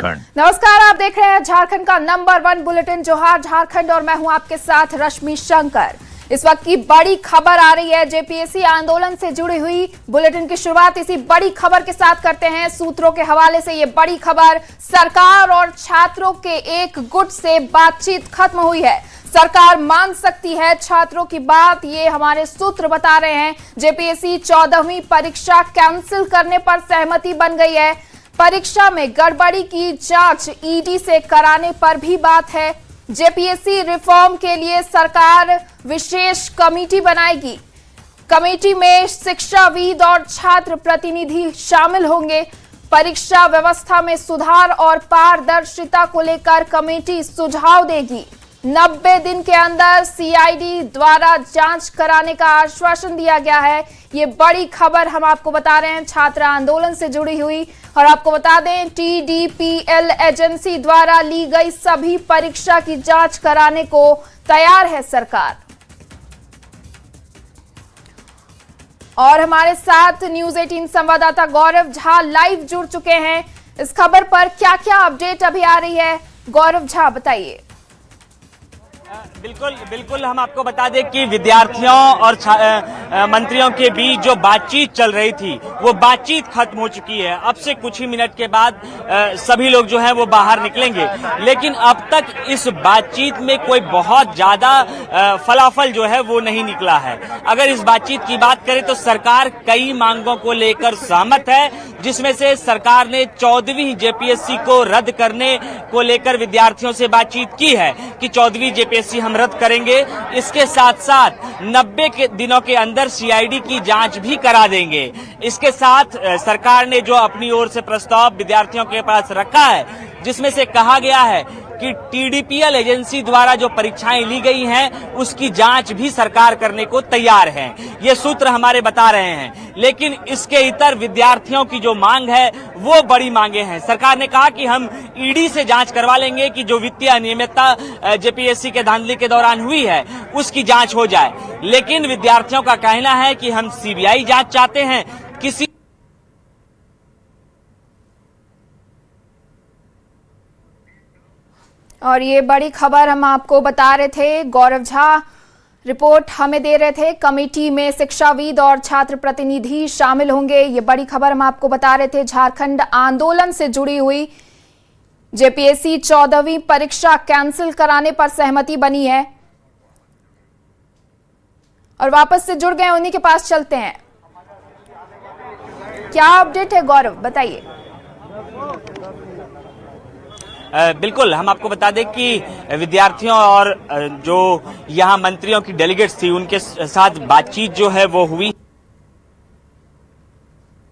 झारखंड। नमस्कार, आप देख रहे हैं झारखंड का नंबर 1 बुलेटिन जोहार झारखंड और मैं हूं आपके साथ रश्मि शंकर। इस वक्त की बड़ी खबर आ रही है जेपीएससी आंदोलन से जुड़ी हुई। बुलेटिन की शुरुआत इसी बड़ी खबर के साथ करते हैं। सूत्रों के हवाले से ये बड़ी खबर, सरकार और छात्रों के एक गुट से बातचीत खत्म हुई है। सरकार मान सकती है छात्रों की बात, ये हमारे सूत्र बता रहे हैं। जेपीएससी 14वीं परीक्षा कैंसिल करने पर सहमति बन गई है। परीक्षा में गड़बड़ी की जांच ईडी से कराने पर भी बात है। जेपीएससी रिफॉर्म के लिए सरकार विशेष कमेटी बनाएगी। कमेटी में शिक्षाविद और छात्र प्रतिनिधि शामिल होंगे। परीक्षा व्यवस्था में सुधार और पारदर्शिता को लेकर कमेटी सुझाव देगी। 90 दिन के अंदर सीआईडी द्वारा जांच कराने का आश्वासन दिया गया है। ये बड़ी खबर हम आपको बता रहे हैं छात्र आंदोलन से जुड़ी हुई। और आपको बता दें, टीडीपीएल एजेंसी द्वारा ली गई सभी परीक्षा की जांच कराने को तैयार है सरकार। और हमारे साथ न्यूज 18 संवाददाता गौरव झा लाइव जुड़ चुके हैं। इस खबर पर क्या क्या अपडेट अभी आ रही है, गौरव झा बताइए। बिल्कुल हम आपको बता दें कि विद्यार्थियों और मंत्रियों के बीच जो बातचीत चल रही थी वो बातचीत खत्म हो चुकी है। अब से कुछ ही मिनट के बाद सभी लोग जो हैं वो बाहर निकलेंगे, लेकिन अब तक इस बातचीत में कोई बहुत ज्यादा फलाफल जो है वो नहीं निकला है। अगर इस बातचीत की बात करें तो सरकार कई मांगों को लेकर सहमत है, जिसमें से सरकार ने 14वीं जेपीएससी को रद्द करने को लेकर विद्यार्थियों से बातचीत की है कि 14वीं जेपीएससी हम रद्द करेंगे। इसके साथ साथ 90 के दिनों के अंदर सीआईडी की जांच भी करा देंगे। इसके साथ सरकार ने जो अपनी ओर से प्रस्ताव विद्यार्थियों के पास रखा है, जिसमें से कहा गया है कि टीडीपीएल एजेंसी द्वारा जो परीक्षाएं ली गई हैं उसकी जांच भी सरकार करने को तैयार है। ये सूत्र हमारे बता रहे हैं। लेकिन इसके इतर विद्यार्थियों की जो मांग है वो बड़ी मांगे हैं। सरकार ने कहा कि हम ईडी से जांच करवा लेंगे कि जो वित्तीय अनियमितता जेपीएससी के धांधली के दौरान हुई है उसकी जांच हो जाए। लेकिन विद्यार्थियों का कहना है कि हम सीबीआई जांच चाहते हैं। किसी और ये बड़ी खबर हम आपको बता रहे थे, गौरव झा रिपोर्ट हमें दे रहे थे। कमेटी में शिक्षाविद और छात्र प्रतिनिधि शामिल होंगे। ये बड़ी खबर हम आपको बता रहे थे झारखंड आंदोलन से जुड़ी हुई। जेपीएससी 14वीं परीक्षा कैंसिल कराने पर सहमति बनी है। और वापस से जुड़ गए, उन्हीं के पास चलते हैं। क्या अपडेट है गौरव, बताइए। बिल्कुल हम आपको बता दें कि विद्यार्थियों और जो यहाँ मंत्रियों की डेलीगेट्स थी उनके साथ बातचीत जो है वो हुई।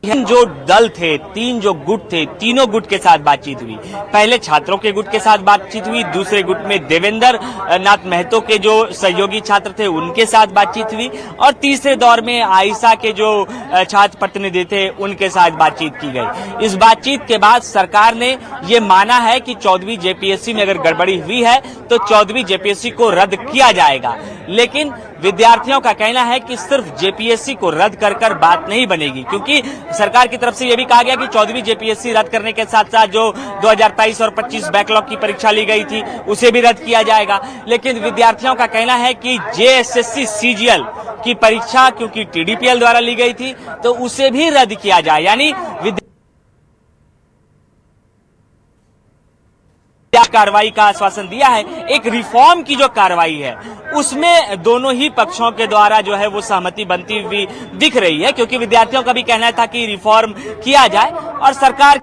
जो दल थे, 3 जो गुट थे, तीनों गुट के साथ बातचीत हुई। पहले छात्रों के गुट के साथ बातचीत हुई, दूसरे गुट में देवेंद्र नाथ महतो के जो सहयोगी छात्र थे उनके साथ बातचीत हुई, और तीसरे दौर में आयशा के जो छात्र प्रतिनिधि थे उनके साथ बातचीत की गई। इस बातचीत के बाद सरकार ने ये माना है कि 14वीं जेपीएससी में अगर गड़बड़ी हुई है तो 14वीं जेपीएससी को रद्द किया जाएगा। लेकिन विद्यार्थियों का कहना है कि सिर्फ जेपीएससी को रद्द कर बात नहीं बनेगी, क्योंकि सरकार की तरफ से यह भी कहा गया कि 14वीं जेपीएससी रद्द करने के साथ साथ जो 2023 और 25 बैकलॉग की परीक्षा ली गई थी उसे भी रद्द किया जाएगा। लेकिन विद्यार्थियों का कहना है कि जेएसएससी सीजीएल की परीक्षा क्योंकि टीडीपीएल द्वारा ली गई थी तो उसे भी रद्द किया जाए। यानी कार्रवाई का आश्वासन दिया है। एक रिफॉर्म की जो कार्रवाई है उसमें दोनों ही पक्षों के द्वारा जो है वो सहमति बनती हुई दिख रही है, क्योंकि विद्यार्थियों का भी कहना था कि रिफॉर्म किया जाए और सरकार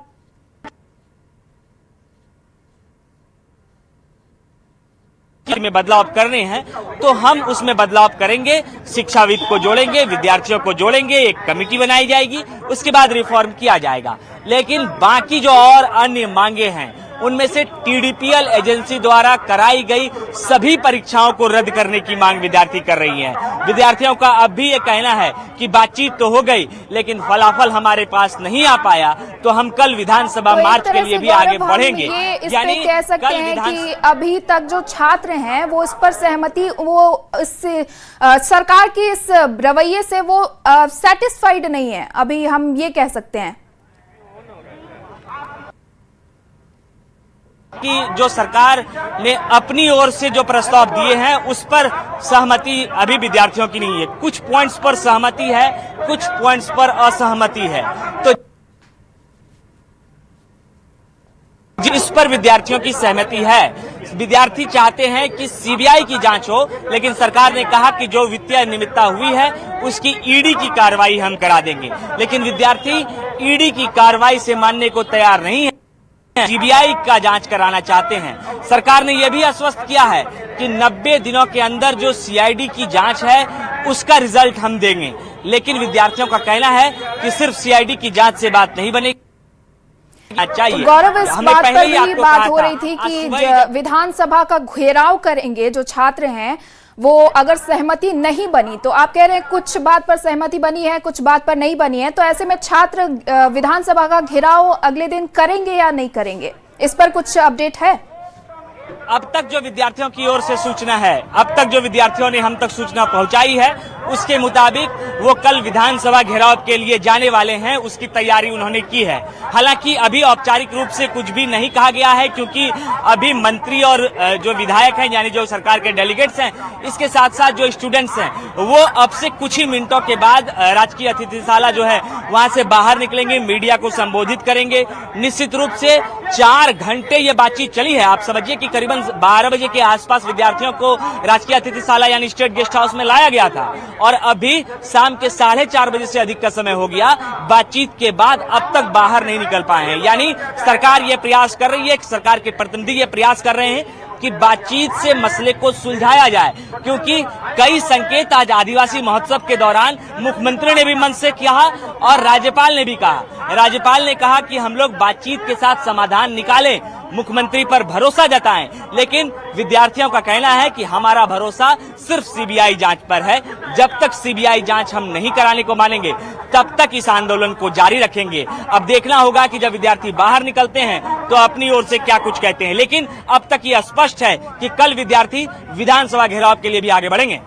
में बदलाव करने हैं तो हम उसमें बदलाव करेंगे। शिक्षाविद को जोड़ेंगे, विद्यार्थियों को जोड़ेंगे, एक कमेटी बनाई जाएगी, उसके बाद रिफॉर्म किया जाएगा। लेकिन बाकी जो और अन्य मांगे हैं उनमें से टीडीपीएल एजेंसी द्वारा कराई गई सभी परीक्षाओं को रद्द करने की मांग विद्यार्थी कर रही हैं। विद्यार्थियों का अब भी ये कहना है कि बातचीत तो हो गई लेकिन फलाफल हमारे पास नहीं आ पाया, तो हम कल विधानसभा मार्च के लिए भी आगे बढ़ेंगे। यानी कह सकते हैं कि अभी तक जो छात्र हैं वो इस पर सहमति, वो सरकार की इस रवैये से वो सेटिस्फाइड नहीं है, अभी हम ये कह सकते हैं। कि जो सरकार ने अपनी ओर से जो प्रस्ताव दिए हैं उस पर सहमति अभी विद्यार्थियों की नहीं है। कुछ पॉइंट्स पर सहमति है, कुछ पॉइंट्स पर असहमति है। तो जिस पर विद्यार्थियों की सहमति है, विद्यार्थी चाहते हैं कि सीबीआई की जांच हो, लेकिन सरकार ने कहा कि जो वित्तीय अनियमितता हुई है उसकी ईडी की कार्रवाई हम करा देंगे। लेकिन विद्यार्थी ईडी की कार्रवाई से मानने को तैयार नहीं है, सीबीआई का जांच कराना चाहते हैं। सरकार ने यह भी आश्वस्त किया है कि 90 दिनों के अंदर जो सीआईडी की जांच है उसका रिजल्ट हम देंगे। लेकिन विद्यार्थियों का कहना है कि सिर्फ सीआईडी की जांच से बात नहीं बनेगी, चाहिए। गौरव, इस बात पर भी बात हो रही थी कि विधानसभा का घेराव करेंगे जो छात्र हैं, वो अगर सहमति नहीं बनी तो आप कह रहे हैं कुछ बात पर सहमति बनी है, कुछ बात पर नहीं बनी है, तो ऐसे में छात्र विधानसभा का घेराव अगले दिन करेंगे या नहीं करेंगे, इस पर कुछ अपडेट है? अब तक जो विद्यार्थियों की ओर से सूचना है, अब तक जो विद्यार्थियों ने हम तक सूचना पहुंचाई है, उसके मुताबिक वो कल विधानसभा घेराव के लिए जाने वाले हैं, उसकी तैयारी उन्होंने की है। हालांकि अभी औपचारिक रूप से कुछ भी नहीं कहा गया है, क्योंकि अभी मंत्री और जो विधायक हैं यानी जो सरकार के डेलीगेट्स हैं, इसके साथ साथ जो स्टूडेंट्स हैं, वो अब से कुछ ही मिनटों के बाद राजकीय अतिथिशाला जो है वहां से बाहर निकलेंगे, मीडिया को संबोधित करेंगे। निश्चित रूप से 4 घंटे ये बातचीत चली है। आप समझिए कि करीबन 12 बजे के आसपास विद्यार्थियों को राजकीय अतिथिशाला यानी स्टेट गेस्ट हाउस में लाया गया था और अभी शाम के 4:30 बजे से अधिक का समय हो गया। बातचीत के बाद अब तक बाहर नहीं निकल पाए हैं। यानी सरकार ये प्रयास कर रही है, सरकार के प्रतिनिधि ये प्रयास कर रहे हैं कि बातचीत से मसले को सुलझाया जाए, क्योंकि कई संकेत आज आदिवासी महोत्सव के दौरान मुख्यमंत्री ने भी मंच से किया और राज्यपाल ने भी कहा। राज्यपाल ने कहा कि हम लोग बातचीत के साथ समाधान निकालें, मुख्यमंत्री पर भरोसा जताएं, लेकिन विद्यार्थियों का कहना है कि हमारा भरोसा सिर्फ सीबीआई जांच पर है। जब तक सीबीआई जांच हम नहीं कराने को मानेंगे, तब तक इस आंदोलन को जारी रखेंगे। अब देखना होगा कि जब विद्यार्थी बाहर निकलते हैं तो अपनी ओर से क्या कुछ कहते हैं, लेकिन अब तक ये स्पष्ट है कि कल विद्यार्थी विधानसभा घेराव के लिए भी आगे बढ़ेंगे।